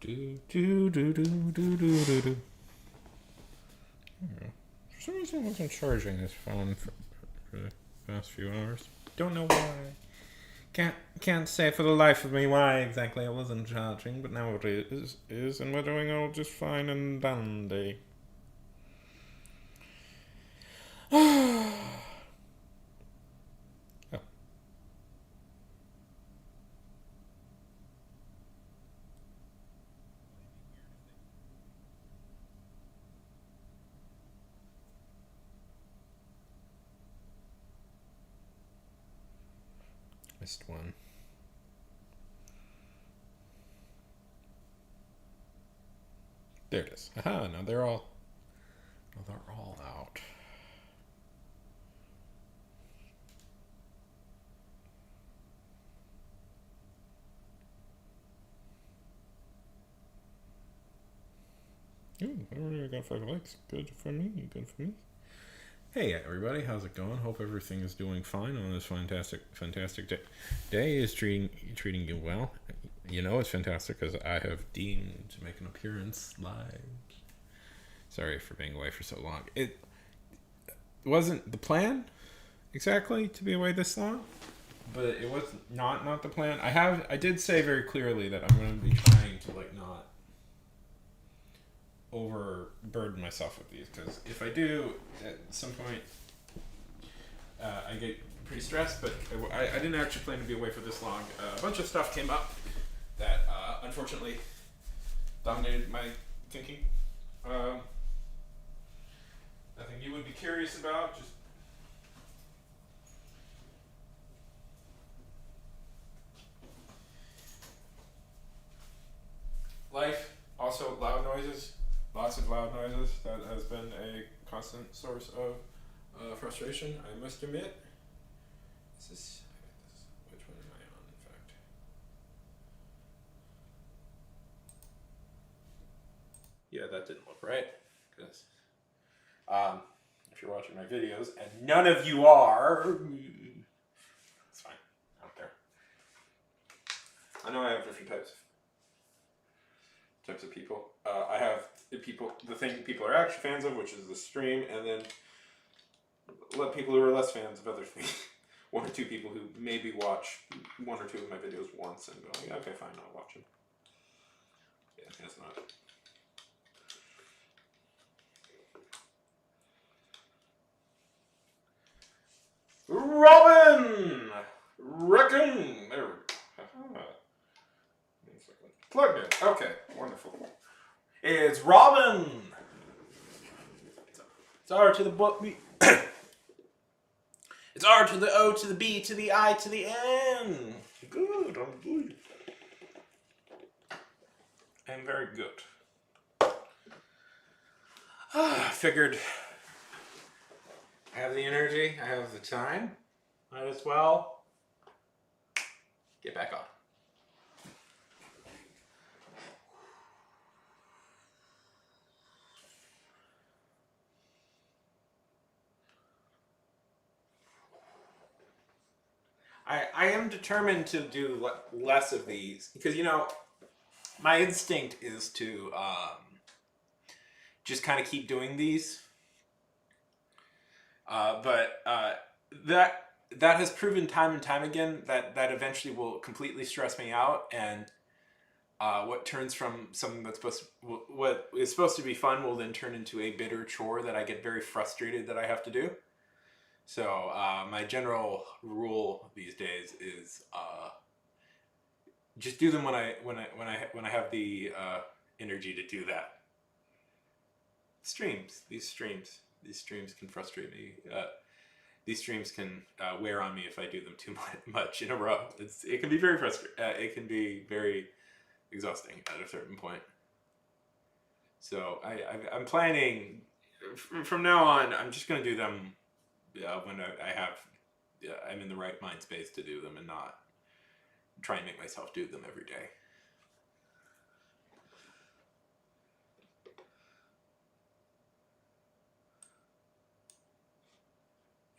Do do do do do do do do. For some reason, I wasn't charging this phone for the past few hours. Don't know why. Can't say for the life of me why exactly I wasn't charging, but now it is, and we're doing all just fine and dandy. Oh, missed one. There it is. Aha! Now they're all out. Ooh, I already got 5 likes. Good for me. Good for me. Hey everybody, how's it going? Hope everything is doing fine on this fantastic day. Is treating you well. You know it's fantastic because I have deemed to make an appearance live. Sorry for being away for so long. It wasn't the plan exactly to be away this long, but it was not the plan. I did say very clearly that I'm going to be trying to not overburden myself with these, because if I do at some point I get pretty stressed. But I didn't actually plan to be away for this long. A bunch of stuff came up that unfortunately dominated my thinking. Nothing you would be curious about, just life. Also loud noises. Lots of loud noises. That has been a constant source of frustration, I must admit. Which one am I on, in fact? Yeah, that didn't look right. Because if you're watching my videos, and none of you are, it's fine. I don't care. I know I have different types of people. I have the thing people are actually fans of, which is the stream, and then let people who are less fans of other things. 1 or 2 people who maybe watch 1 or 2 of my videos once and go like, okay, fine, I'll watch them. Yeah, that's not it. Robin! Reckon! There we go. Plugged in. Okay, wonderful. It's Robin! It's R to the B. It's R to the O to the B to the I to the N. Good, I'm good. I'm very good. I figured I have the energy, I have the time. Might as well get back on. I am determined to do less of these because, my instinct is to just kind of keep doing these. But that has proven time and time again that eventually will completely stress me out, and what turns from something that's what is supposed to be fun will then turn into a bitter chore that I get very frustrated that I have to do. So my general rule these days is just do them when I have the energy to do that. These streams can frustrate me. These streams can wear on me if I do them too much in a row. It can be very frustrating. It can be very exhausting at a certain point. So I'm planning from now on. I'm just going to do them when I'm in the right mind space to do them, and not try and make myself do them every day.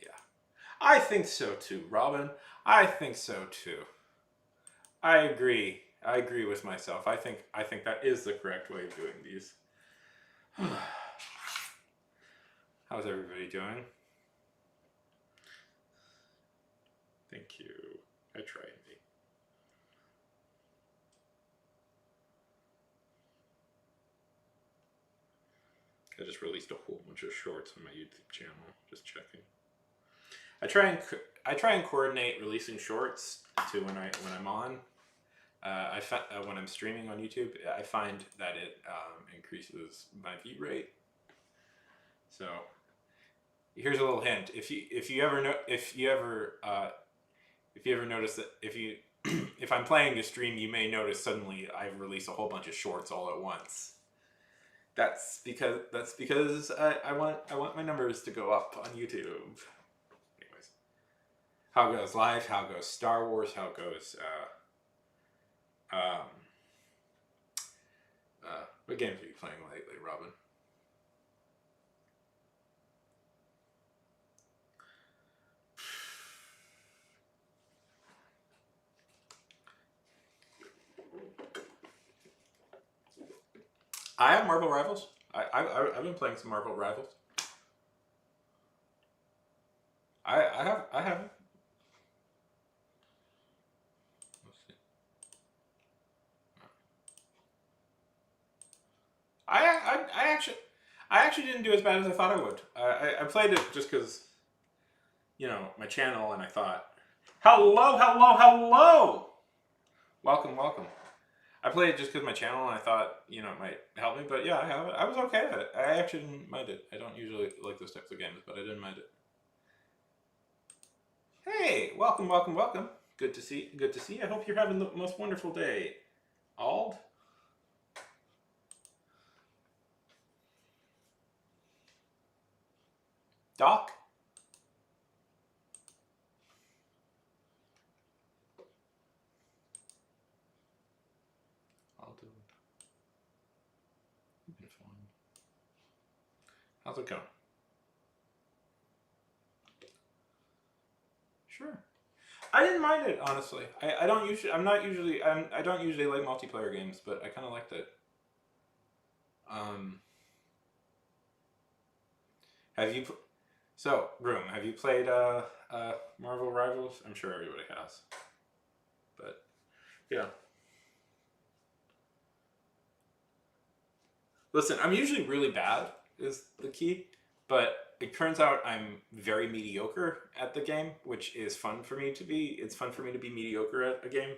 Yeah, I think so too, Robin. I think so too. I agree. I agree with myself. I think that is the correct way of doing these. How's everybody doing? Thank you. I try and be. I just released a whole bunch of shorts on my YouTube channel. Just checking. I try and coordinate releasing shorts to when I'm on. When I'm streaming on YouTube, I find that it increases my view rate. So here's a little hint: if you ever notice that if I'm playing a stream, you may notice suddenly I release a whole bunch of shorts all at once. That's because I want my numbers to go up on YouTube. Anyways, how goes life? How goes Star Wars? How goes what games are you playing lately, Robin? I have Marvel Rivals. I've been playing some Marvel Rivals. I have. Let's see. I actually didn't do as bad as I thought I would. I played it just because, my channel, and I thought, hello, welcome. I played it just because my channel, and I thought, it might help me. But yeah, I was okay at it. I actually didn't mind it. I don't usually like those types of games, but I didn't mind it. Hey, welcome. Good to see. I hope you're having the most wonderful day. Ald? Doc? I'll do it. You've been fine. How's it going? Sure. I didn't mind it, honestly. I don't usually I don't usually like multiplayer games, but I kind of liked it. Have you Groom, have you played Marvel Rivals? I'm sure everybody has. But yeah. Listen, I'm usually really bad is the key, but it turns out I'm very mediocre at the game, which is fun for me to be. It's fun for me to be mediocre at a game.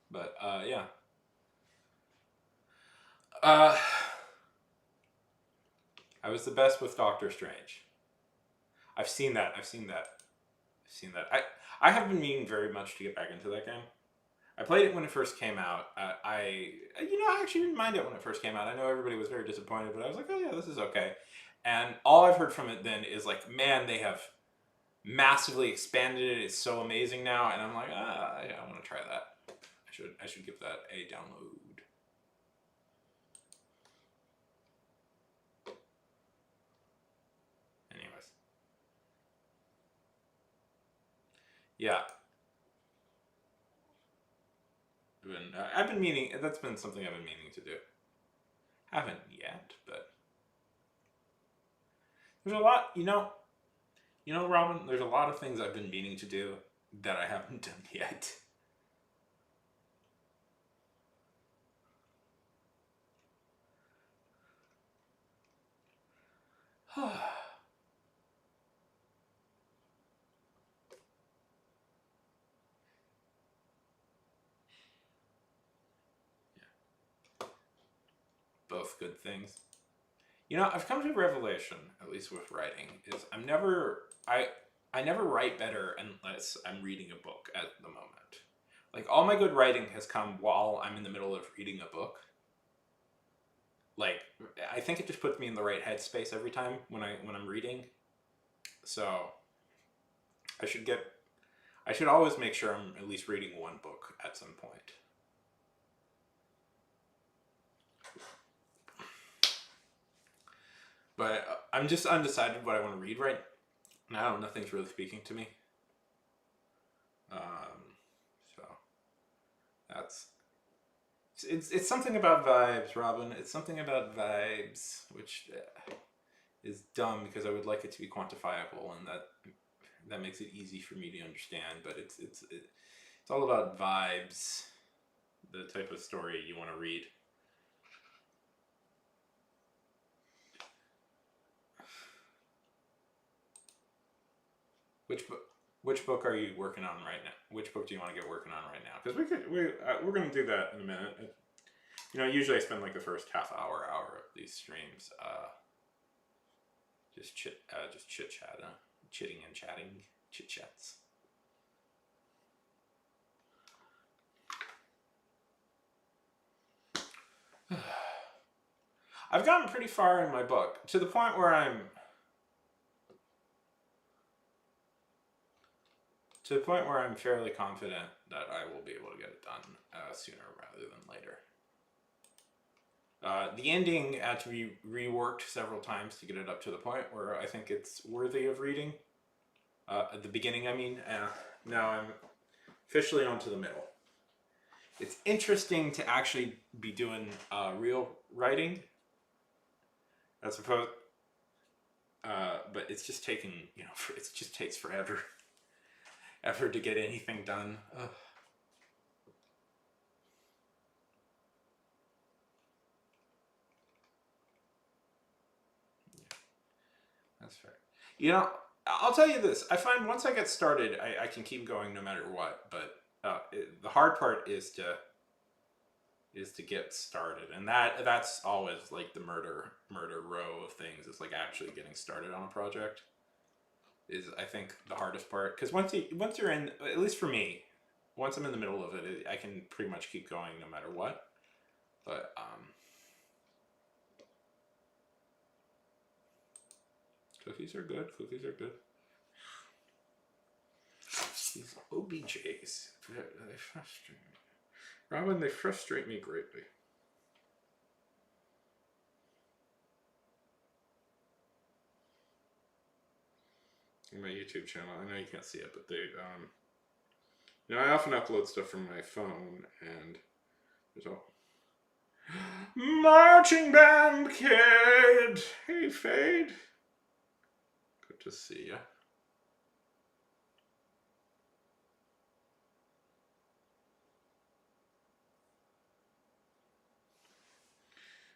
But yeah. I was the best with Doctor Strange. I've seen that. I have been meaning very much to get back into that game. I played it when it first came out. I actually didn't mind it when it first came out. I know everybody was very disappointed, but I was like, oh yeah, this is okay. And all I've heard from it then is like, man, they have massively expanded it. It's so amazing now, and I'm like, I want to try that. I should give that a download. Anyways, yeah. I've been meaning. That's been something I've been meaning to do. Haven't yet, but there's a lot. Robin. There's a lot of things I've been meaning to do that I haven't done yet. Both good things. I've come to a revelation, at least with writing, is I never write better unless I'm reading a book at the moment. Like, all my good writing has come while I'm in the middle of reading a book. Like, I think it just puts me in the right headspace every time when I'm reading. So I should always make sure I'm at least reading one book at some point. But I'm just undecided what I want to read right now. Nothing's really speaking to me. So that's It's something about vibes, Robin. It's something about vibes, which is dumb because I would like it to be quantifiable, and that makes it easy for me to understand. But it's all about vibes, the type of story you want to read. Which book? Which book are you working on right now? Which book do you want to get working on right now? Because we're gonna do that in a minute. Usually I spend like the first half hour of these streams, just chit chat, chitting and chatting, chit chats. I've gotten pretty far in my book to the point where I'm fairly confident that I will be able to get it done sooner rather than later. The ending had to be reworked several times to get it up to the point where I think it's worthy of reading. At the beginning, I mean. Now I'm officially onto the middle. It's interesting to actually be doing real writing as opposed, but it's just taking, it just takes forever to get anything done. Ugh. That's fair. I'll tell you this. I find once I get started, I can keep going no matter what. But the hard part is to get started, and that's always like the murder row of things. It's like actually getting started on a project is, I think, the hardest part. Because once you're in, at least for me, once I'm in the middle of it, I can pretty much keep going no matter what. But cookies are good. Cookies are good. These OBJs, they frustrate me. Robin, they frustrate me greatly. In my YouTube channel, I know you can't see it, but they, I often upload stuff from my phone, and there's all marching band kid. Hey, Fade. Good to see ya.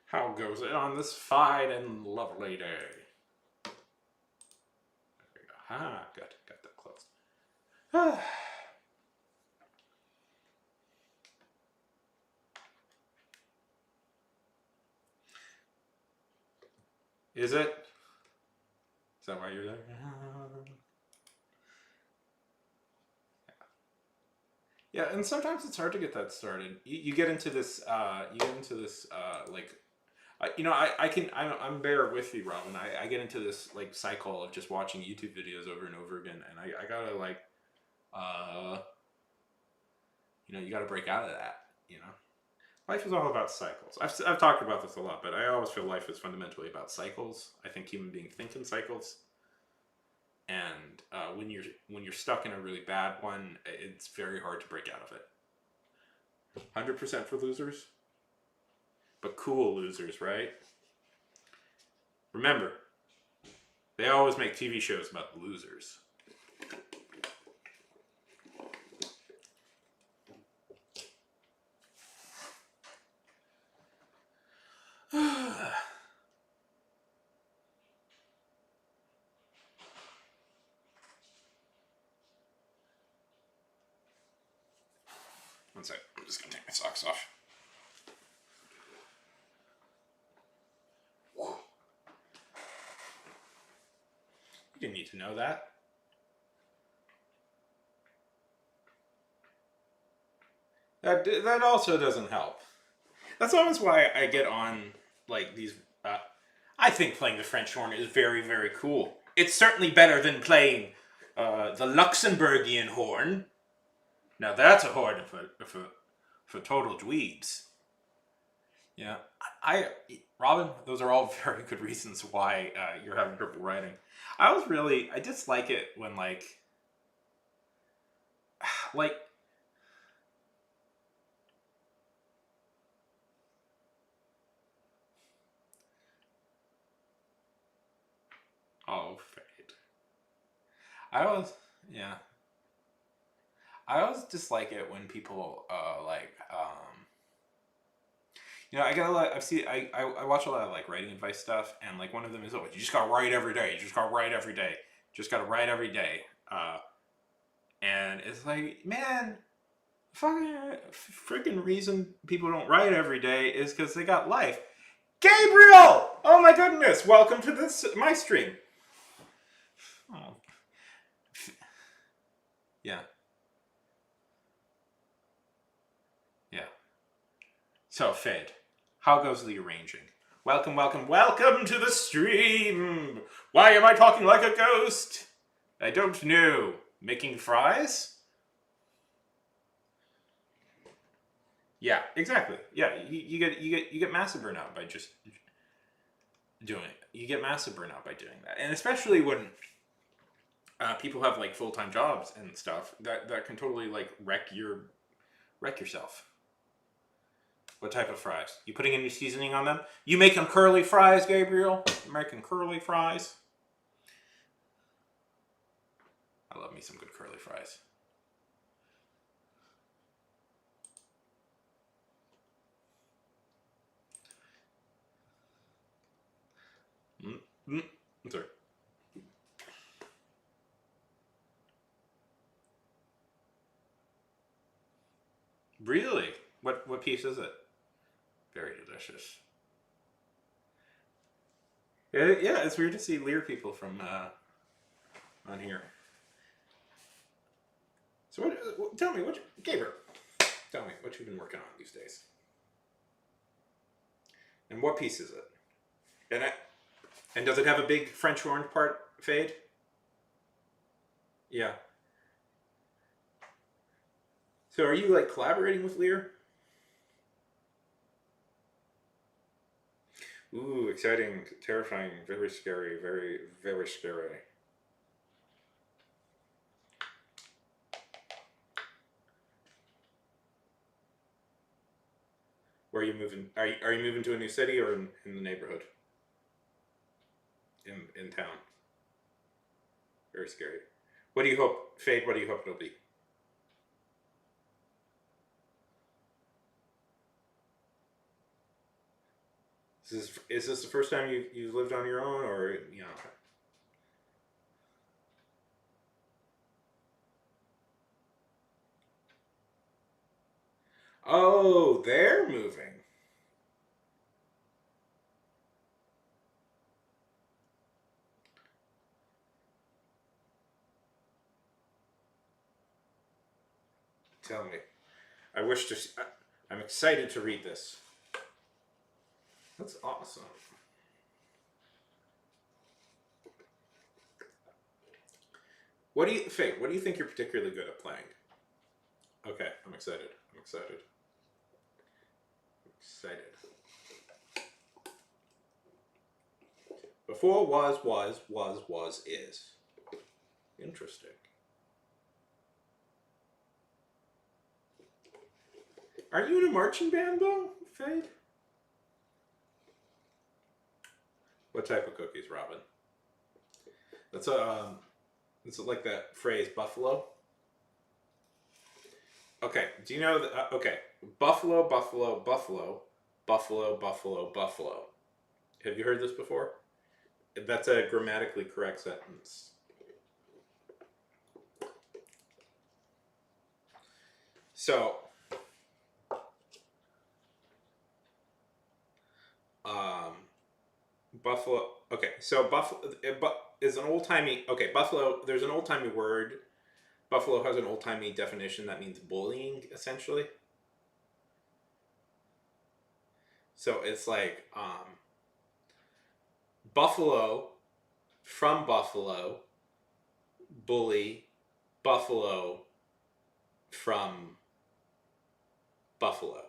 How goes it on this fine and lovely day? There we go. Ah, good. Got that close. Is it? Is that why you're there? Yeah, and sometimes it's hard to get that started. You get into this. Like, I'm there with you, Robin. I get into this like cycle of just watching YouTube videos over and over again, and I gotta like, you gotta break out of that. Life is all about cycles. I've talked about this a lot, but I always feel life is fundamentally about cycles. I think human beings think in cycles, and when you're stuck in a really bad one, it's very hard to break out of it. 100% for losers, but cool losers, right? Remember, they always make TV shows about the losers. One sec, I'm just gonna take my socks off. You didn't need to know that. That also doesn't help. That's always why I get on like these. I think playing the French horn is very, very cool. It's certainly better than playing the Luxembourgian horn. Now that's a horn for total dweebs. Yeah, Robin, those are all very good reasons why you're having trouble writing. I dislike it when like Oh, fate. I always, yeah. I always dislike it when people, I get a lot. I watch a lot of like writing advice stuff, and like one of them is, oh, you just gotta write every day. You just gotta write every day. Just gotta write every day. And it's like, man, fucking freaking reason people don't write every day is because they got life. Gabriel! Oh my goodness! Welcome to my stream. Oh, yeah, yeah. So, Fed, how goes the arranging? Welcome, welcome, welcome to the stream! Why am I talking like a ghost? I don't know. Making fries? Yeah, exactly. Yeah, you get massive burnout by just doing it. You get massive burnout by doing that, and especially when people have like full-time jobs and stuff, that can totally like wreck yourself. What type of fries? You putting any seasoning on them? You making curly fries, Gabriel? You making curly fries? I love me some good curly fries. I'm sorry. Really? What piece is it? Very delicious. Yeah, it's weird to see Lear people from on here. So tell me Gabriel, tell me what you've been working on these days, and what piece is it? And does it have a big French horn part fade? Yeah. So are you like collaborating with Lear? Ooh, exciting, terrifying, very scary, very, very scary. Where are you moving? Are you moving to a new city or in the neighborhood? In town. Very scary. What do you hope, Fade? What do you hope it'll be? Is this the first time you've lived on your own, or you know? Oh, they're moving. Tell me. I wish to. I'm excited to read this. That's awesome. Faye? What do you think you're particularly good at playing? Okay, I'm excited. I'm excited. I'm excited. Before was is. Interesting. Are you in a marching band though, Fade? What type of cookies, Robin? That's it's like that phrase, buffalo. Okay, do you know that? Okay, buffalo, buffalo, buffalo, buffalo, buffalo, buffalo. Have you heard this before? That's a grammatically correct sentence. So, um, buffalo. Okay, so buffalo is an old timey. Okay, buffalo. There's an old timey word. Buffalo has an old timey definition that means bullying, essentially. So it's like buffalo from buffalo, bully, buffalo from buffalo.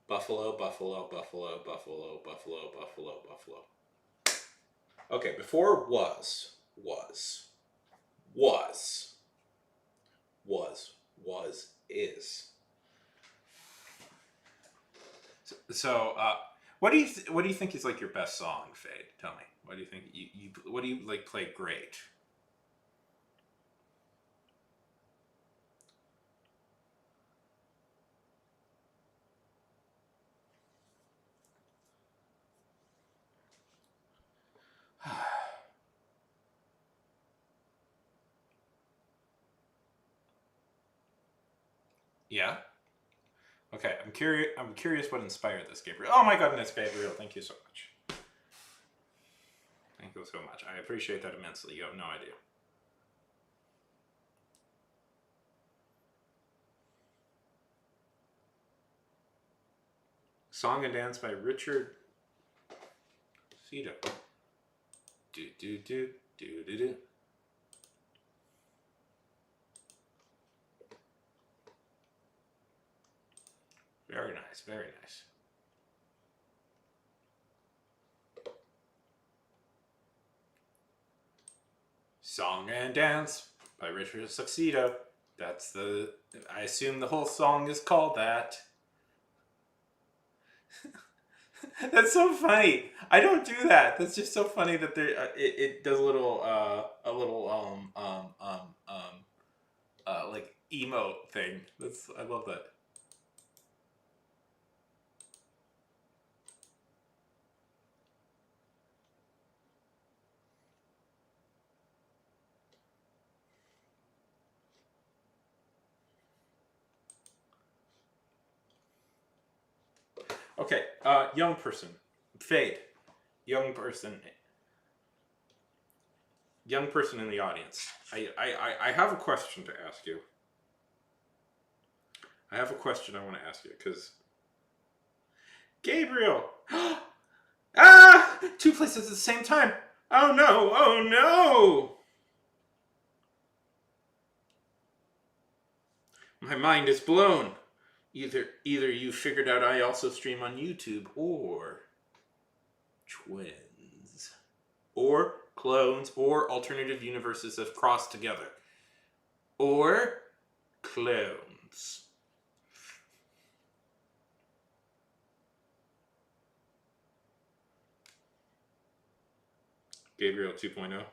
Buffalo, buffalo, buffalo, buffalo, buffalo, buffalo, buffalo. Okay, before was, was, is. So, what do you think is like your best song, Fade? Tell me. What do you think you what do you like play great? Yeah. Okay. I'm curious what inspired this, Gabriel. Oh my goodness, Gabriel! Thank you so much. Thank you so much. I appreciate that immensely. You have no idea. Song and dance by Richard Cito. Do do do do do do. Very nice. Very nice. Song and Dance by Richard Succedo. That's the. I assume the whole song is called that. That's so funny. I don't do that. That's just so funny that there. It does a little like emote thing. That's I love that. Okay, young person, Fade, young person, young person in the audience. I have a question to ask you. I have a question I want to ask you because Gabriel, ah, two places at the same time. Oh no! Oh no! My mind is blown. Either you figured out I also stream on YouTube, or twins, or clones, or alternative universes have crossed together, or clones. Gabriel 2.0.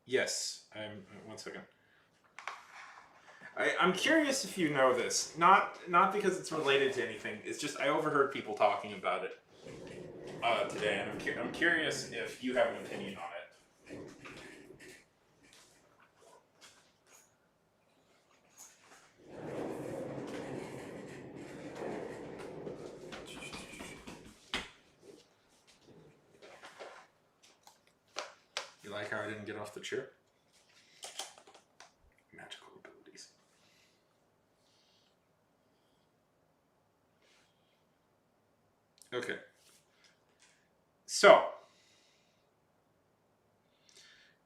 Yes, I'm. One second. I'm curious if you know this. Not because it's related to anything. It's just I overheard people talking about it today, and I'm curious if you have an opinion on it. You like how I didn't get off the chair? Magical abilities. Okay. So,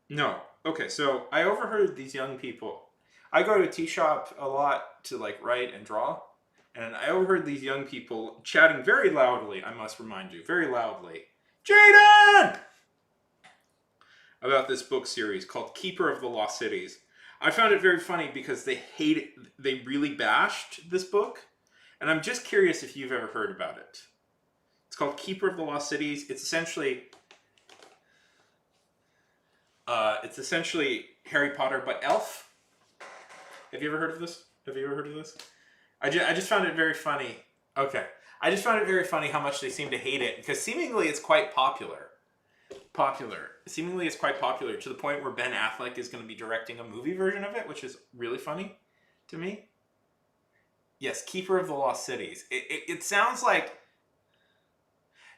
no. Okay, so I overheard these young people. I go to a tea shop a lot to like write and draw, and I overheard these young people chatting very loudly, I must remind you, very loudly. Jaden! About this book series called Keeper of the Lost Cities. I found it very funny because they really bashed this book, and I'm just curious if you've ever heard about it. It's called Keeper of the Lost Cities. It's essentially Harry Potter but elf. Have you ever heard of this? I just found it very funny. Okay. I just found it very funny how much they seem to hate it because seemingly it's quite popular. Seemingly it's quite popular to the point where Ben Affleck is going to be directing a movie version of it, which is really funny to me. Yes, Keeper of the Lost Cities. It sounds like...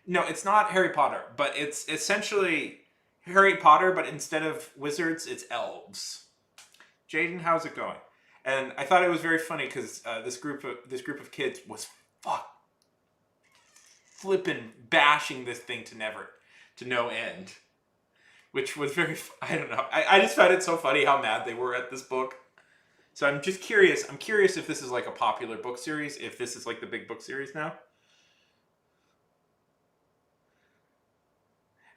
No, it's not Harry Potter, but it's essentially Harry Potter, but instead of wizards, it's elves. Jaden, how's it going? And I thought it was very funny because this group of kids was flipping bashing this thing to no end which was very, I don't know. I just found it so funny how mad they were at this book. So I'm just curious. I'm curious if this is like a popular book series, if this is like the big book series now.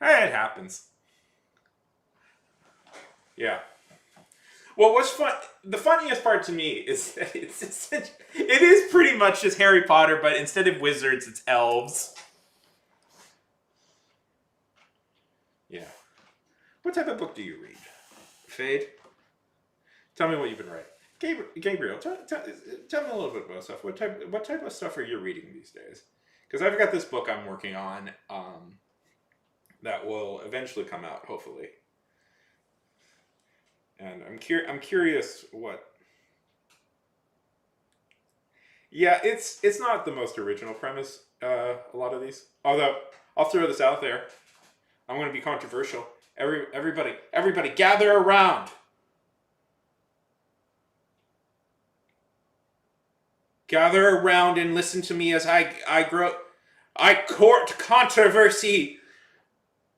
It happens. Yeah. Well, what's fun? The funniest part to me is that it is pretty much just Harry Potter, but instead of wizards, it's elves. Yeah. What type of book do you read? Fade. Tell me what you've been writing. Gabriel, tell me a little bit about stuff. What type of stuff are you reading these days? Because I've got this book I'm working on that will eventually come out, hopefully. And I'm curious what. Yeah, it's not the most original premise. A lot of these, although I'll throw this out there. I'm going to be controversial. Everybody, gather around. Gather around and listen to me as I grow. I court controversy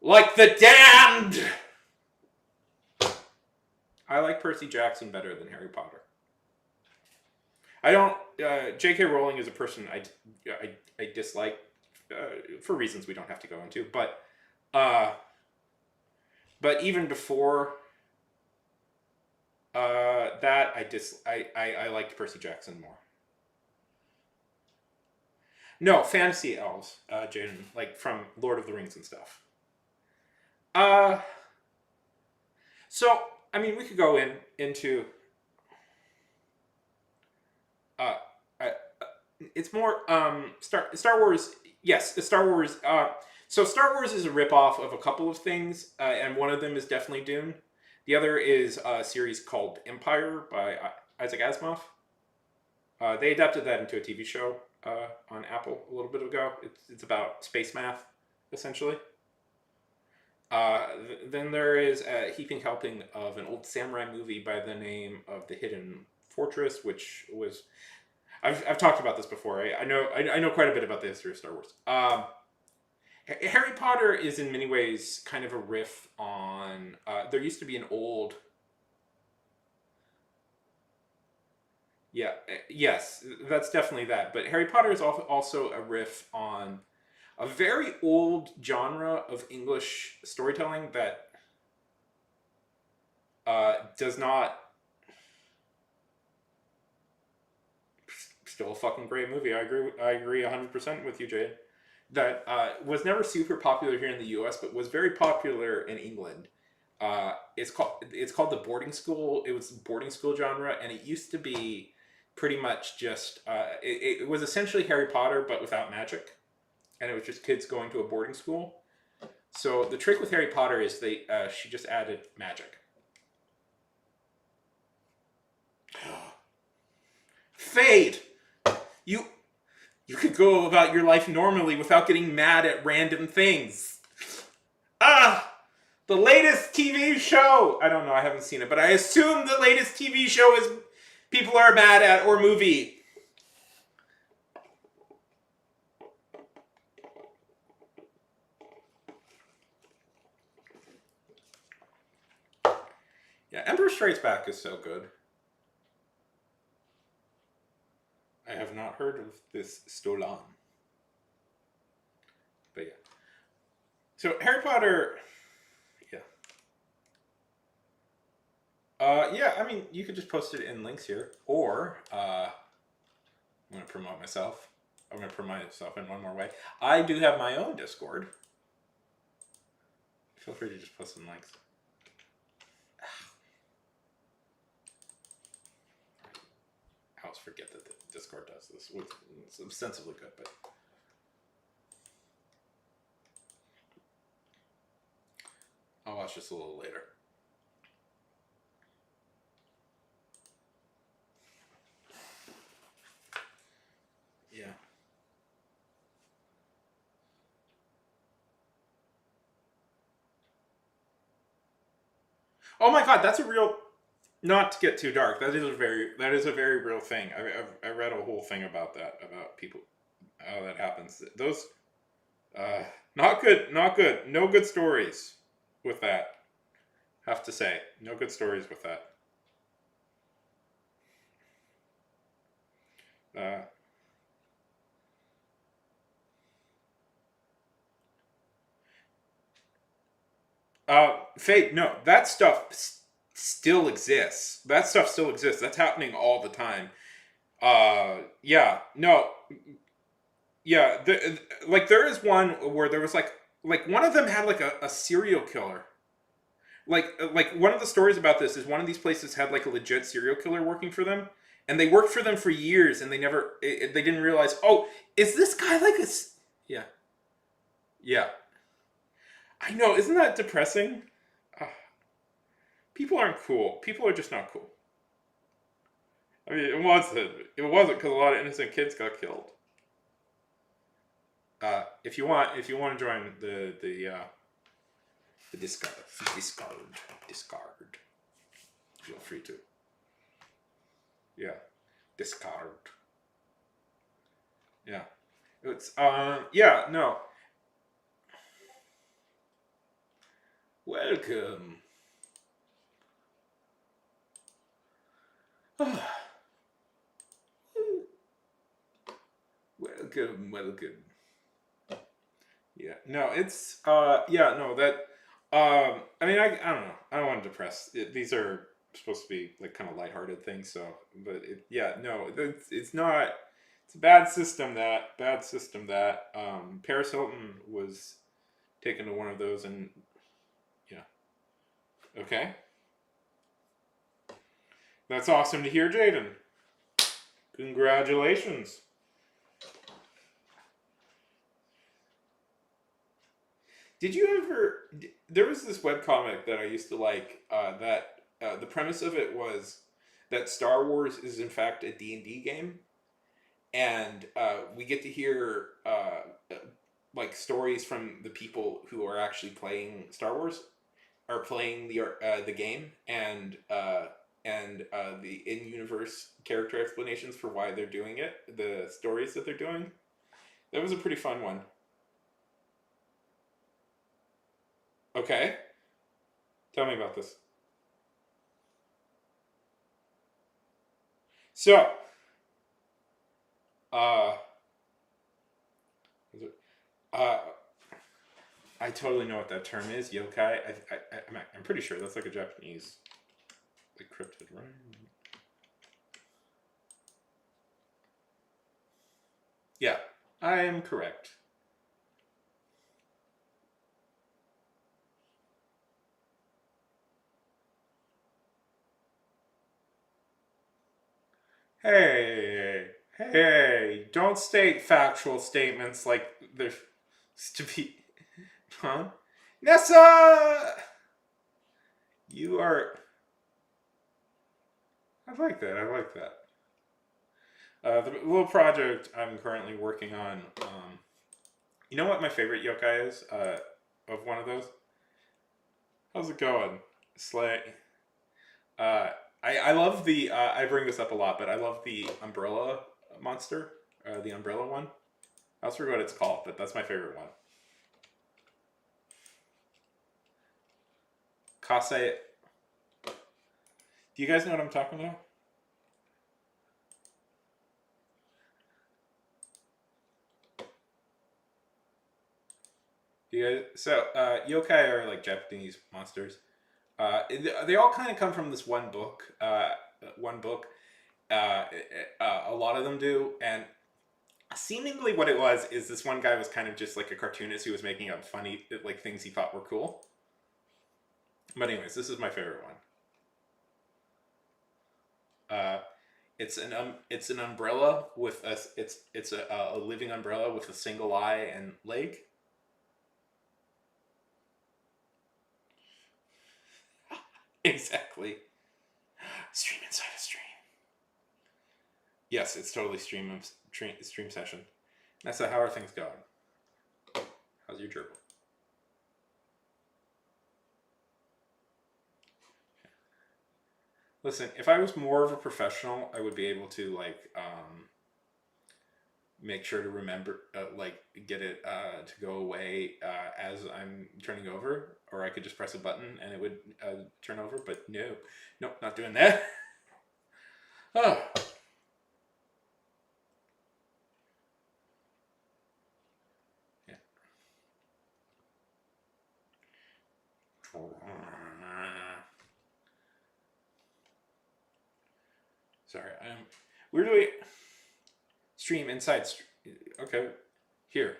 like the damned. I like Percy Jackson better than Harry Potter. I don't. J.K. Rowling is a person I dislike for reasons we don't have to go into. Uh, but even before that, I liked Percy Jackson more. No, fantasy elves, Jaden, like from Lord of the Rings and stuff. Uh, so I mean, we could go into uh, uh, it's more Star Wars. Yes, Star Wars. So Star Wars is a ripoff of a couple of things, and one of them is definitely Dune. The other is a series called Empire by Isaac Asimov. They adapted that into a TV show on Apple a little bit ago. It's about space math, essentially. Then there is a heaping helping of an old samurai movie by the name of The Hidden Fortress, which was I've talked about this before. I know quite a bit about the history of Star Wars. Harry Potter is in many ways kind of a riff on. There used to be an old. Yeah, yes, that's definitely that. But Harry Potter is also a riff on a very old genre of English storytelling that does not. Still a fucking great movie. I agree 100% with you, Jade. That was never super popular here in the U.S., but was very popular in England. It's called the boarding school. It was boarding school genre, and it used to be pretty much just it was essentially Harry Potter but without magic, and it was just kids going to a boarding school. So the trick with Harry Potter is she just added magic. Fade. You you could go about your life normally without getting mad at random things. Ah, the latest TV show. I don't know. I haven't seen it, but I assume the latest TV show is people are mad at or movie. Yeah, Emperor Strikes Back is so good. I have not heard of this Stolan. But yeah. So Harry Potter, yeah. Yeah, I mean, you could just post it in links here. Or, I'm going to promote myself. I'm going to promote myself in one more way. I do have my own Discord. Feel free to just post some links. I always forget that the Discord does this. It's ostensibly good, but... I'll watch this a little later. Yeah. Oh my god, that's a real. Not to get too dark. That is a very real thing. I read a whole thing about that, about people how that happens. Those not good, not good. No good stories with that. Have to say, no good stories with that. Uh, Fate, no, that stuff still exists. That stuff still exists. That's happening all the time. Yeah, no, yeah. Like there is one where there was like one of them had like a serial killer. Like one of the stories about this is one of these places had like a legit serial killer working for them, and they worked for them for years, and they didn't realize. Oh, is this guy like yeah, yeah. I know. Isn't that depressing? Uh, People aren't cool. People are just not cool. I mean, it wasn't. It wasn't because a lot of innocent kids got killed. If you want to join the discard, feel free to. Yeah, discard. Yeah, it's yeah, no. Welcome. Welcome, welcome. Yeah, no, it's yeah, no, that I mean, I don't know. I don't want to depress. These are supposed to be like kind of lighthearted things, so but yeah, no, it's not. It's a bad system that Paris Hilton was taken to one of those, and yeah, okay, that's awesome to hear, Jaden. Congratulations. Did you ever? There was this webcomic that I used to like. That the premise of it was that Star Wars is in fact a D&D game, and we get to hear like stories from the people who are actually playing Star Wars, are playing the game, and the in-universe character explanations for why they're doing it, the stories that they're doing. That was a pretty fun one. Okay, tell me about this. So, uh, uh, I totally know what that term is, yokai. I'm pretty sure that's like a Japanese like cryptid, right? Yeah, I am correct. Hey, hey, don't state factual statements like there's to be. Huh? Nessa! You are. I like that. I like that. The little project I'm currently working on. You know what my favorite yokai is? Of one of those. How's it going? Slay. Uh, I love the. I bring this up a lot, but I love the umbrella monster. The umbrella one. I also forget what it's called, but that's my favorite one. Kase. Do you guys know what I'm talking about? You guys. So yokai are like Japanese monsters. They all kind of come from this one book. One book. Uh, a lot of them do, and seemingly what it was is this one guy was kind of just like a cartoonist who was making up funny like things he thought were cool. But anyways, this is my favorite one. Uh, it's an umbrella with a it's a living umbrella with a single eye and leg. Exactly. Stream inside a stream. Yes, it's totally stream session. That's how are things going? How's your gerbil? Listen, if I was more of a professional, I would be able to like make sure to remember, like, get it to go away as I'm turning over, or I could just press a button and it would turn over. But no, nope, not doing that. Oh. Yeah. Sorry, where do we stream inside? Okay, here.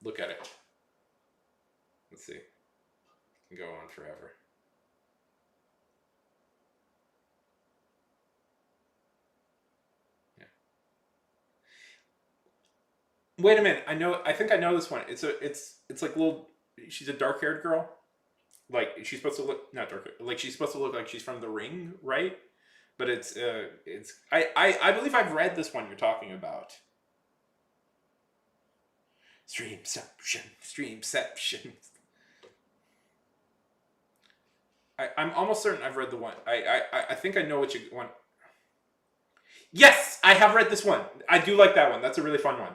Look at it. Let's see. It can go on forever. Yeah. Wait a minute. I know. I think I know this one. It's like little. She's a dark haired girl. Like she's supposed to look not dark. Like she's supposed to look like she's from The Ring, right? But it's I believe I've read this one you're talking about. Streamception. I'm almost certain I've read the one. I think I know what you want. Yes, I have read this one. I do like that one. That's a really fun one.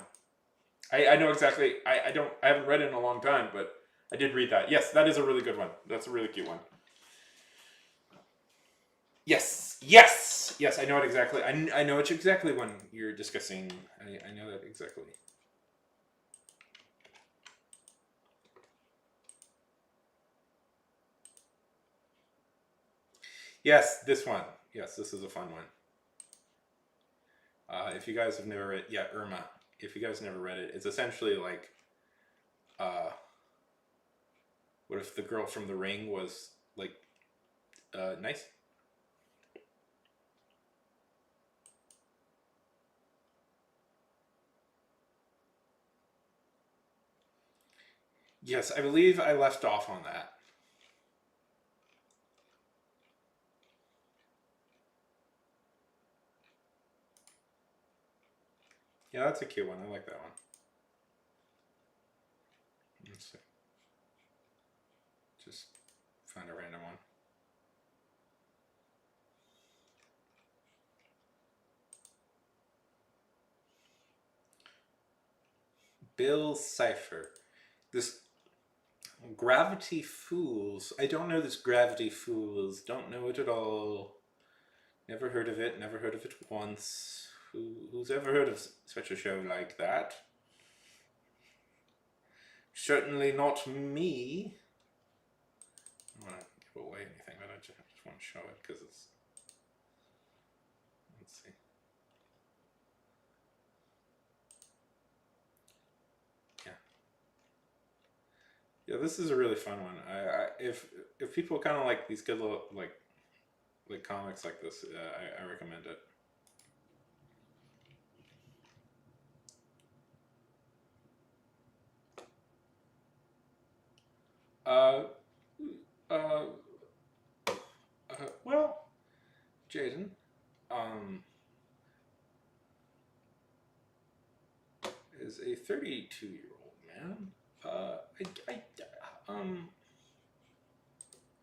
I know exactly. I haven't read it in a long time, but I did read that. Yes, that is a really good one. That's a really cute one. Yes. I know it exactly. I know it's exactly when you're discussing. I know that exactly. Yes, this one. Yes, this is a fun one. If you guys have never read, yeah, Irma. If you guys never read it, it's essentially like, what if the girl from The Ring was like, nice? Yes, I believe I left off on that. Yeah, that's a cute one. I like that one. Let's see. Just find a random one. Bill Cipher. This Gravity Fools. I don't know this Gravity Fools. Don't know it at all. Never heard of it. Never heard of it once. Who's ever heard of such a show like that? Certainly not me. I don't want to give away anything, but I just want to show it because it's. Let's see. Yeah, this is a really fun one. If people kind of like these good little like comics like this, I recommend it. Uh, uh, well, Jaden, um, is a 32-year-old man. I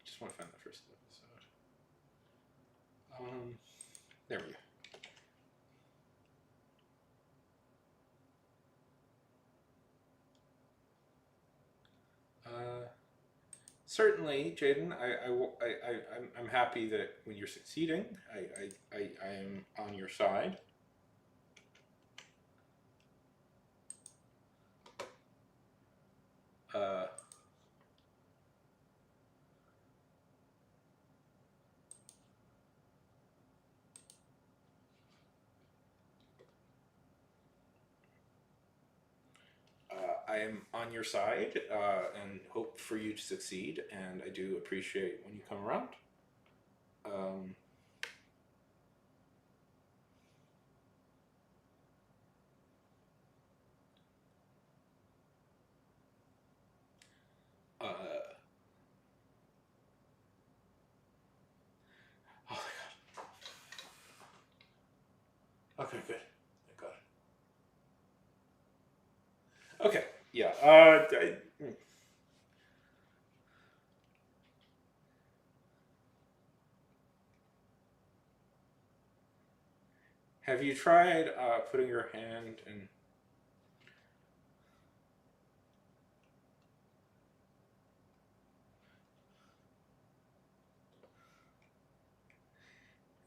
just want to find the first episode. There we go. Certainly, Jaden. I'm happy that when you're succeeding, I am on your side. Uh, I am on your side and hope for you to succeed, and I do appreciate when you come around. Um, uh, oh my god. Okay, good. Thank God. Okay, yeah. Have you tried putting your hand in?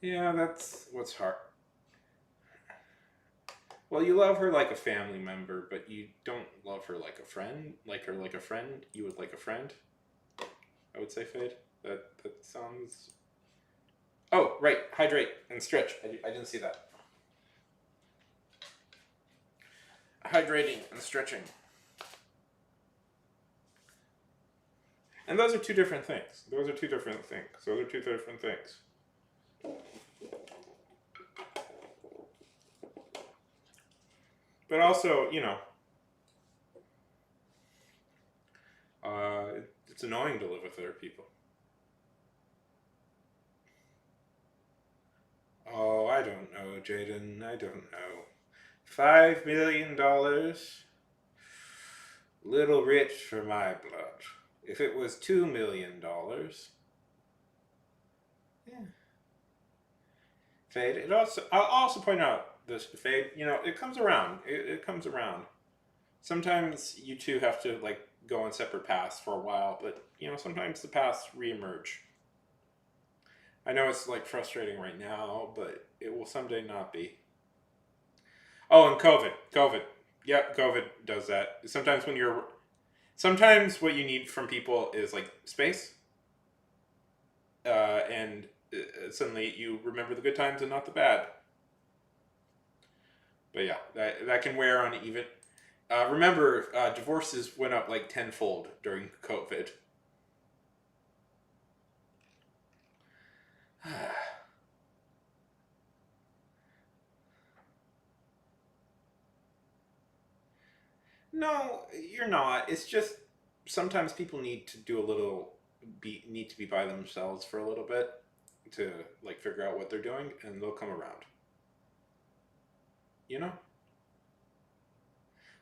Yeah, that's what's hard. Well, you love her like a family member, but you don't love her like a friend. Like her like a friend. You would like a friend. I would say, Fade. That sounds. Oh, right. Hydrate and stretch. I didn't see that. Hydrating and stretching. And those are two different things. Those are two different things. Those are two different things. But also, it's annoying to live with other people. Oh, I don't know, Jaden. I don't know. $5 million? Little rich for my blood. If it was $2 million, yeah. Fade. I'll also point out this, Fade. It comes around. It comes around. Sometimes you two have to like go on separate paths for a while, but sometimes the paths reemerge. I know it's like frustrating right now, but it will someday not be. Oh, and COVID. Yeah, COVID does that. Sometimes what you need from people is like space, and suddenly you remember the good times and not the bad. But yeah, that can wear on even. Remember, divorces went up like tenfold during COVID. No, you're not. It's just sometimes people need to do a little need to be by themselves for a little bit to like figure out what they're doing, and they'll come around. You know?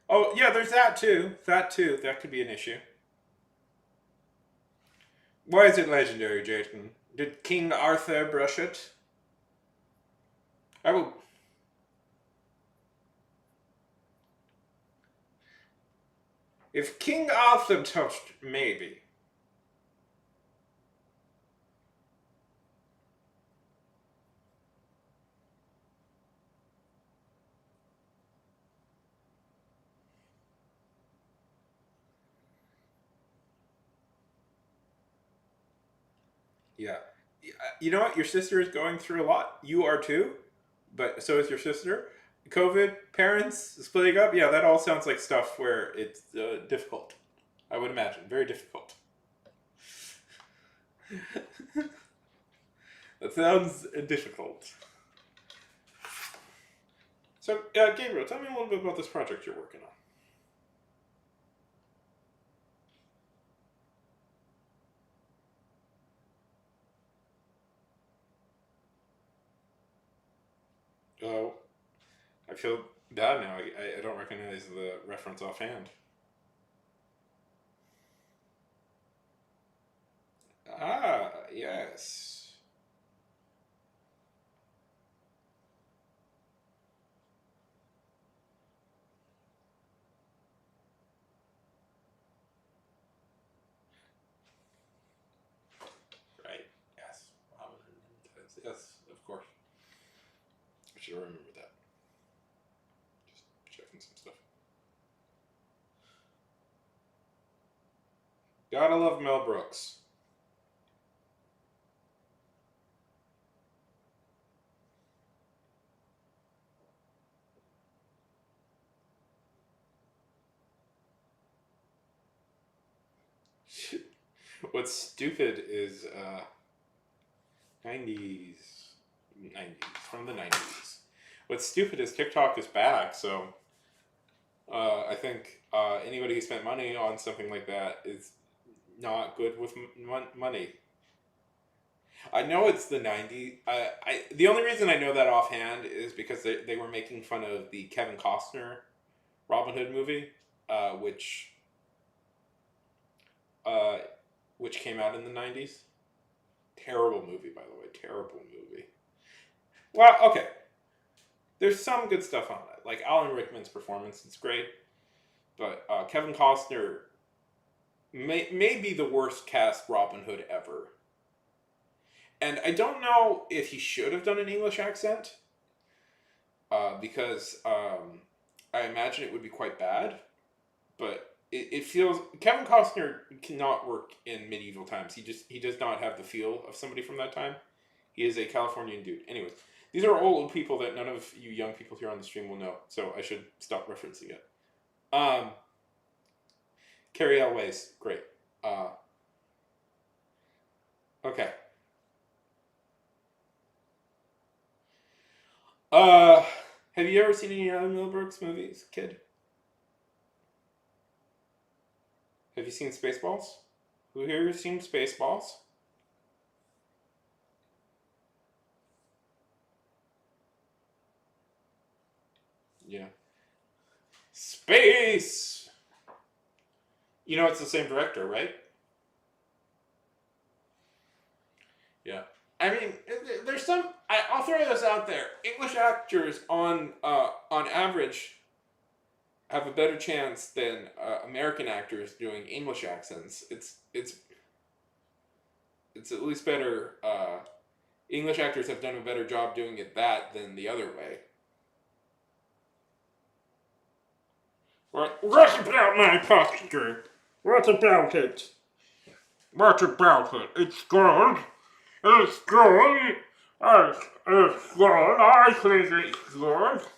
Oh yeah, there's that too. That too. That could be an issue. Why is it legendary, Jason? Did King Arthur brush it? I will. If King Arthur touched, maybe. Yeah. You know what? Your sister is going through a lot. You are too, but so is your sister. COVID, parents splitting up. Yeah, that all sounds like stuff where it's difficult. I would imagine very difficult. That sounds difficult. So, Gabriel, tell me a little bit about this project you're working on. Oh, I feel bad now. I don't recognize the reference offhand. Ah, yes. Right. Yes. Yes, of course. I should remember that. Just checking some stuff. Gotta love Mel Brooks. What's stupid is 90s, 90s, from the 90s. What's stupid is TikTok is back, so I think anybody who spent money on something like that is not good with money. I know it's the 90s. The only reason I know that offhand is because they were making fun of the Kevin Costner Robin Hood movie, which uh, which came out in the 90s. Terrible movie, by the way. Terrible movie. Well, okay. There's some good stuff on it, like Alan Rickman's performance. It's great, but Kevin Costner may be the worst cast Robin Hood ever. And I don't know if he should have done an English accent, because I imagine it would be quite bad. But it feels Kevin Costner cannot work in medieval times. He does not have the feel of somebody from that time. He is a Californian dude. Anyways, these are old people that none of you young people here on the stream will know, so I should stop referencing it. Carrie Elways, great. Okay. Uh, have you ever seen any Alan Mel Brooks movies, kid? Have you seen Spaceballs? Who here has seen Spaceballs? Yeah. Space! You know it's the same director, right? Yeah. I mean, there's some. I'll throw this out there. English actors, on average, have a better chance than American actors doing English accents. It's at least better. English actors have done a better job doing it that than the other way. What about my posture? What about it? What about it? It's good. It's good. It's good. I think it's good.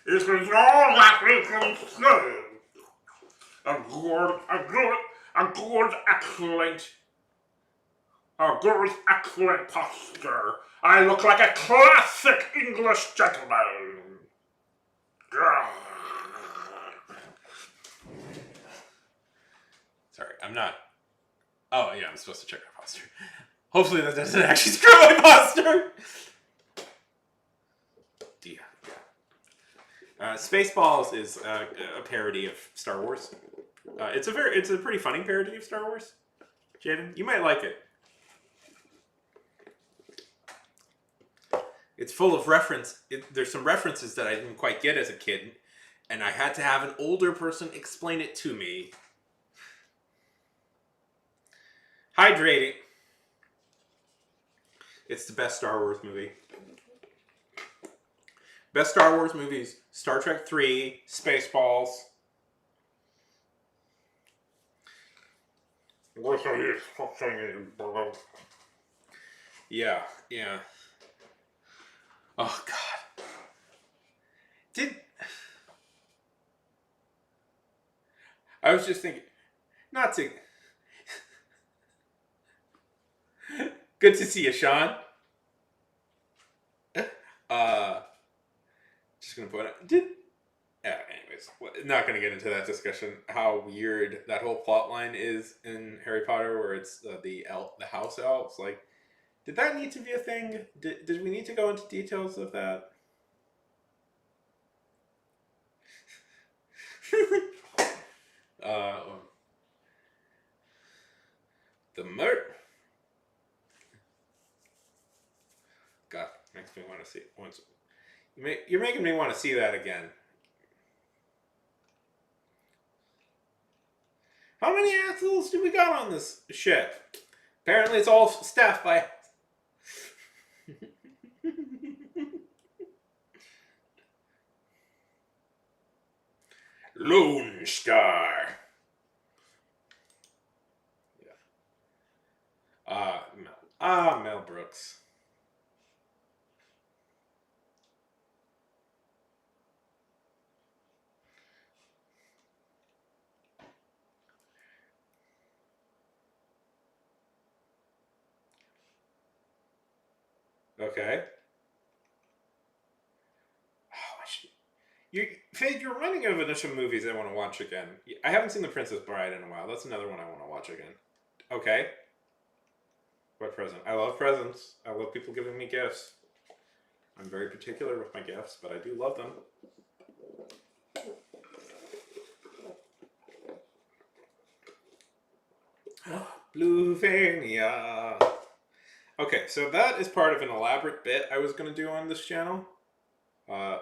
This is all that we can say. A good, excellent posture. I look like a classic English gentleman. Sorry, I'm not. Oh, yeah, I'm supposed to check my posture. Hopefully that doesn't actually screw my posture. Spaceballs is a parody of Star Wars. It's a pretty funny parody of Star Wars. Jaden, you might like it. It's full of reference. There's some references that I didn't quite get as a kid, and I had to have an older person explain it to me. Hydrating. It's the best Star Wars movie. Best Star Wars movies: Star Trek 3, Spaceballs. Yeah, yeah. Oh God. I was just thinking, not to. Good to see you, Sean. Just gonna put it. Anyways, not gonna get into that discussion. How weird that whole plot line is in Harry Potter, where it's the house elves. Like, did that need to be a thing? Did we need to go into details of that? The murder. God, makes me want to see it once. You're making me want to see that again. How many assholes do we got on this ship? Apparently, it's all staffed by. Lone Star. Yeah. Mel Brooks. Okay. Faith, you're reminding me of some movies I want to watch again. I haven't seen The Princess Bride in a while. That's another one I want to watch again. Okay. What present? I love presents. I love people giving me gifts. I'm very particular with my gifts, but I do love them. Bluevania. Okay, so that is part of an elaborate bit I was going to do on this channel. Uh,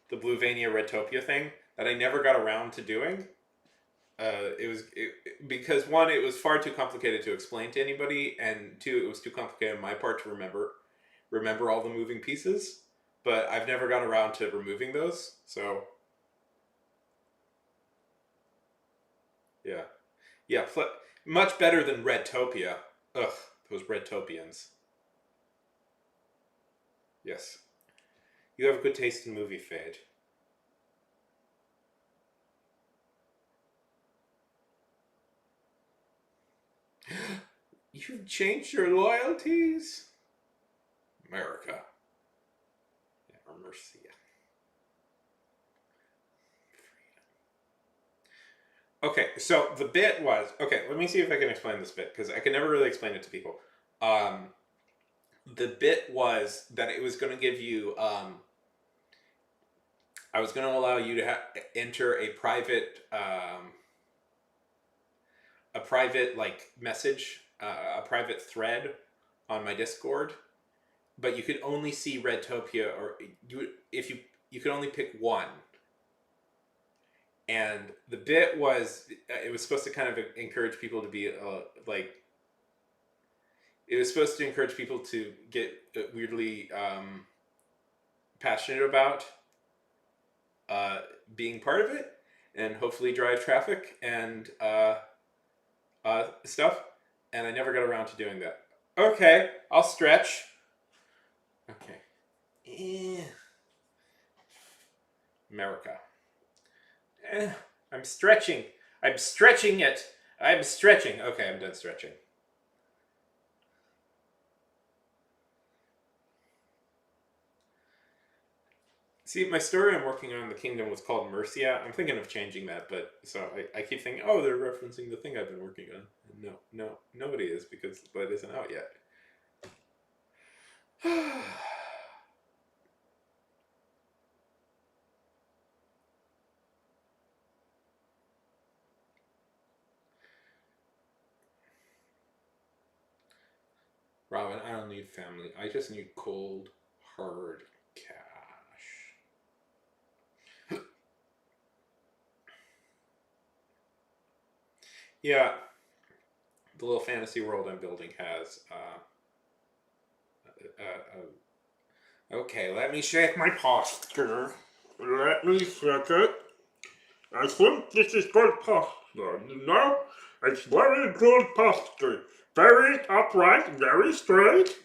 the Bluevania Redtopia thing that I never got around to doing. Because one, it was far too complicated to explain to anybody, and two, it was too complicated on my part to remember all the moving pieces. But I've never got around to removing those, so yeah, yeah, much better than Redtopia. Ugh, those Redtopians. Yes, you have a good taste in movie fade. You've changed your loyalties, America. Yeah, or Mercia. Okay, so the bit was okay. Let me see if I can explain this bit because I can never really explain it to people. Um, the bit was that it was going to give you. I was going to allow you to enter a private like message, a private thread on my Discord, but you could only see Redtopia, or you could only pick one. And the bit was it was supposed to kind of encourage people to be like it was supposed to encourage people to get weirdly passionate about uh, being part of it and hopefully drive traffic and stuff. And I never got around to doing that. Okay, I'll stretch. Okay. America. I'm stretching. I'm stretching it. I'm stretching. Okay, I'm done stretching. See, my story I'm working on in the kingdom was called Mercia. I'm thinking of changing that, but so I keep thinking, oh, they're referencing the thing I've been working on. No, nobody is because the bud isn't out yet. Robin, I don't need family. I just need cold, hard cash. Yeah, the little fantasy world I'm building has. Okay, let me shake my posture. Let me shake it. I think this is good posture. No, it's very good posture. Very upright, very straight.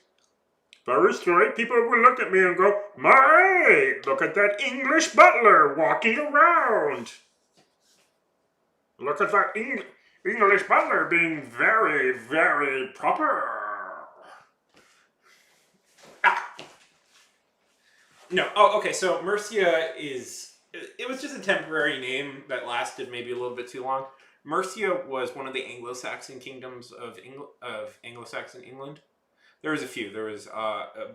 Very straight. People will look at me and go, my, look at that English butler walking around. Look at that English butler being very, very proper. Ah. No. Oh, okay. So Mercia is. It was just a temporary name that lasted maybe a little bit too long. Mercia was one of the Anglo-Saxon kingdoms of Anglo-Saxon England. There was a few. There was,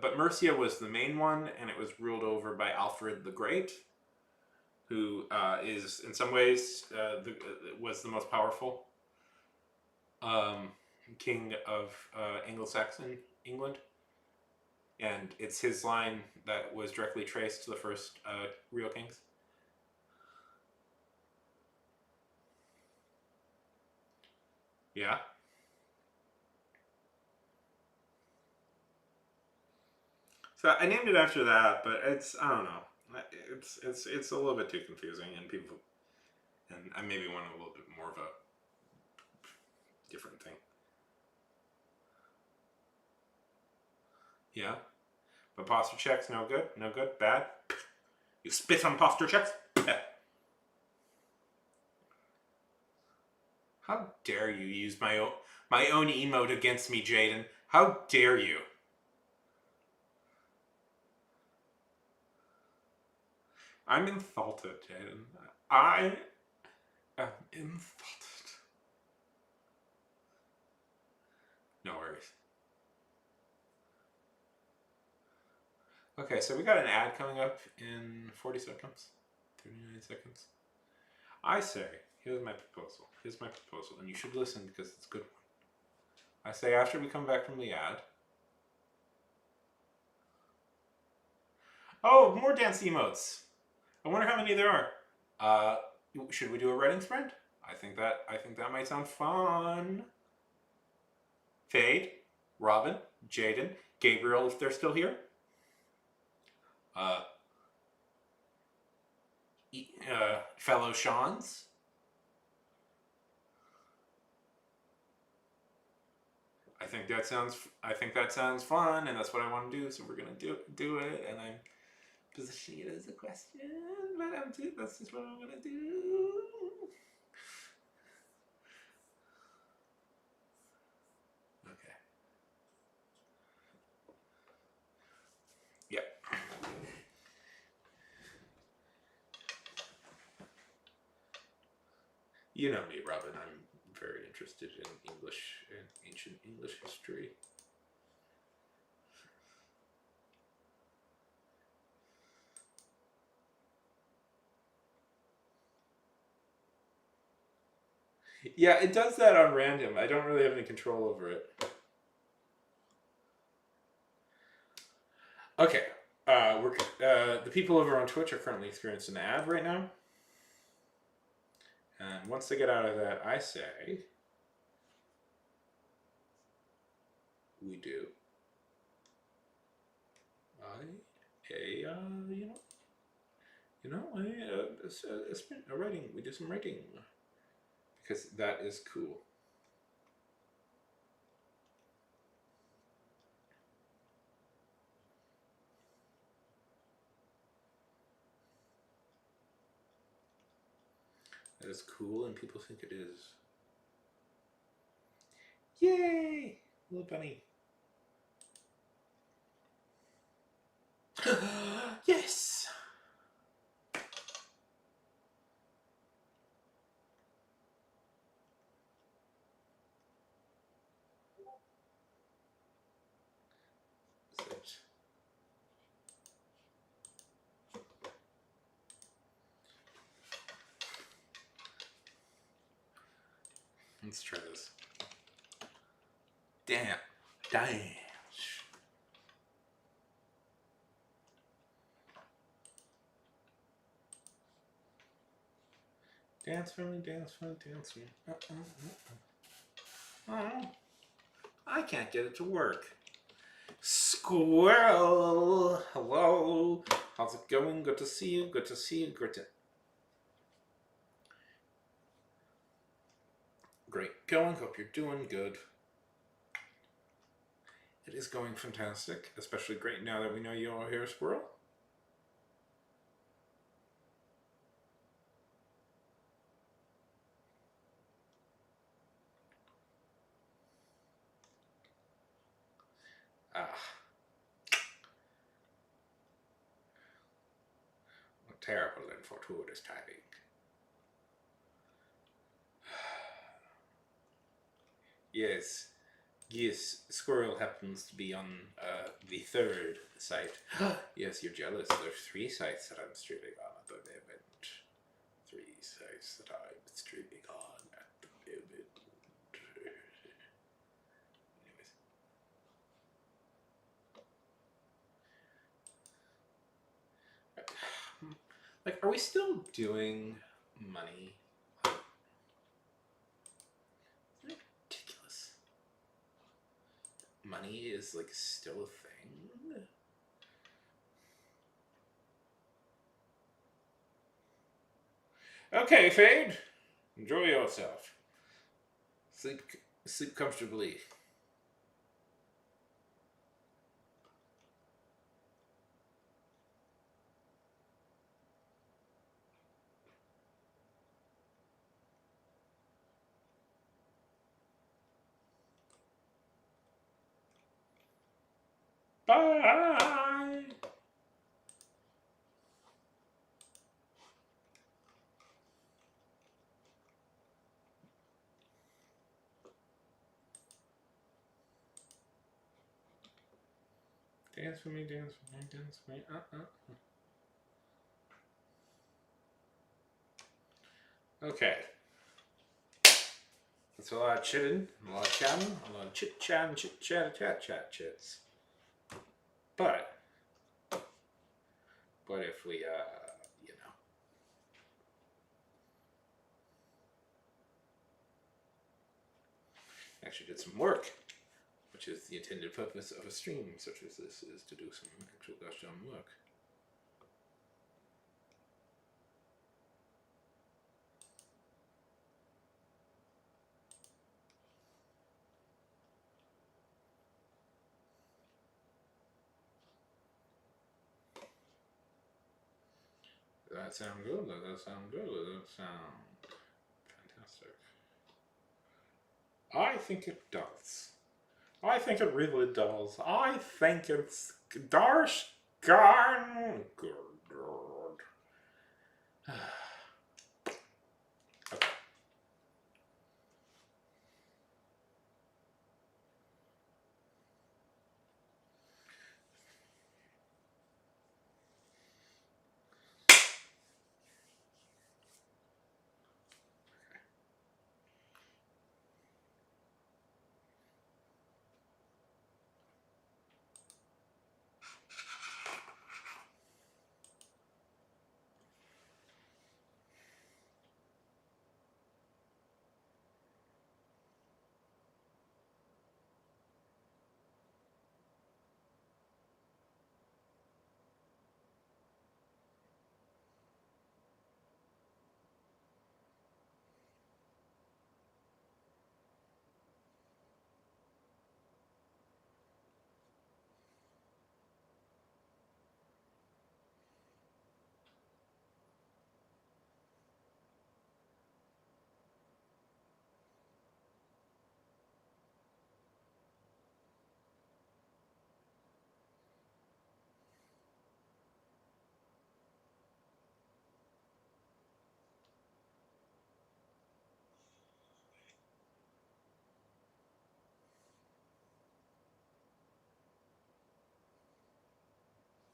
but Mercia was the main one, and it was ruled over by Alfred the Great, who is in some ways was the most powerful king of Anglo-Saxon England. And it's his line that was directly traced to the first real kings. Yeah. So I named it after that, but I don't know. It's a little bit too confusing, and people and I maybe want a little bit more of a different thing. Yeah. But posture checks, no good, no good, bad. You spit on posture checks. How dare you use my own emote against me, Jaden? How dare you? I'm insulted, Jaden. I am insulted. No worries. Okay, so we got an ad coming up in 40 seconds, 39 seconds. I say, here's my proposal. Here's my proposal, and you should listen because it's a good one. I say after we come back from the ad. Oh, more dance emotes. I wonder how many there are. Should we do a writing sprint? I think that might sound fun. Fade, Robin, Jaden, Gabriel, if they're still here. Uh, fellow Sean's. I think that sounds fun, and that's what I want to do. So we're gonna do it, and I'm positioning it as a question, but that's just what I'm gonna do. Okay. Yep. You know me, Robin. I'm very interested in English and ancient English history. Yeah, it does that on random. I don't really have any control over it. Okay. The people over on Twitch are currently experiencing an ad right now. And once they get out of that, I say we do a sprint, a writing. We do some writing because that is cool. That is cool, and people think it is. Yay, little bunny. Yes. Let's try this. Damn. Dance for me, dance for me, dance for me. Oh, I can't get it to work. Squirrel, hello. How's it going? Good to see you. Good to see you. Great going. Hope you're doing good. It is going fantastic, especially great now that we know you all hear a squirrel. What terrible and fortuitous timing. Yes, Squirrel happens to be on the third site. Yes, you're jealous. There's 3 sites that I'm streaming on at the moment. 3 sites that I'm streaming on at the moment. Anyways. Like, are we still doing money? Isn't it ridiculous? Money is, like, still a thing? Okay, Fade. Enjoy yourself. Sleep comfortably. Bye. Dance for me, dance for me, dance for me. Okay. It's a lot of chitting, a lot of chatting, a lot of chit chatting, chit chat, chat chat chits. But if we you know, actually did some work, which is the intended purpose of a stream such as this, is to do some actual gosh darn work. Does that sound good? Does that sound good? Does that sound fantastic? I think it does. I think it really does. I think it's darsh darn good.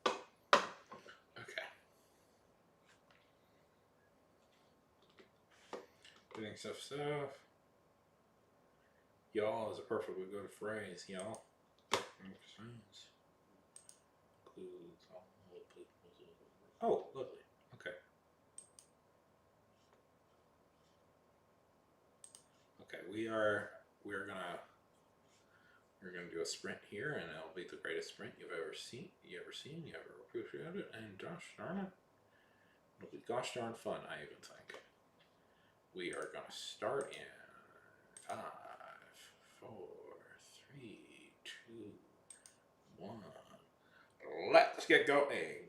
Okay. Okay. Doing stuff. Y'all is a perfectly good phrase, y'all. Makes sense. Includes all the. Oh, lovely. Okay. Okay, we're gonna do a sprint here, and it'll be the greatest sprint you've ever seen, you ever appreciated, and gosh darn it, it'll be gosh darn fun. I even think we are gonna start in 5, 4, 3, 2, 1. Let's get going.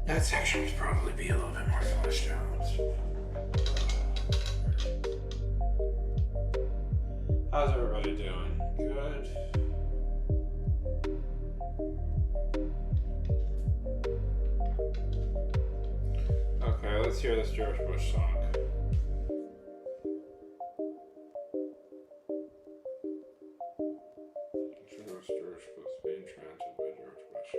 That section would probably be a little bit more fleshed out. How's everybody doing? Good. Okay, let's hear this George Bush song. George Bush being translated by George Bush.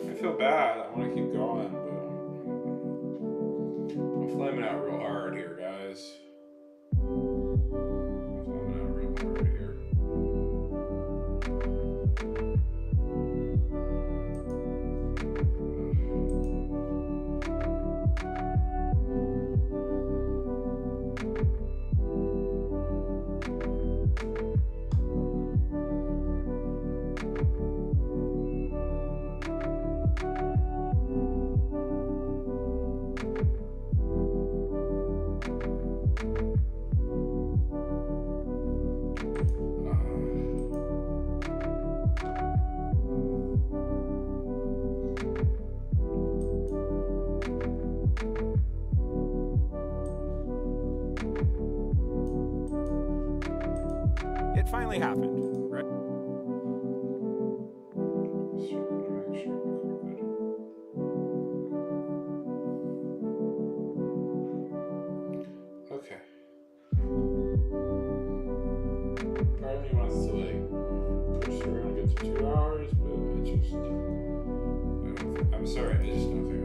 I feel bad. I want to keep going, but I'm flaming out real hard here, guys. I'm flaming out real hard here. It finally happened, right? Okay. Part of me wants to push through and get to 2 hours, but I don't I'm sorry, I just don't think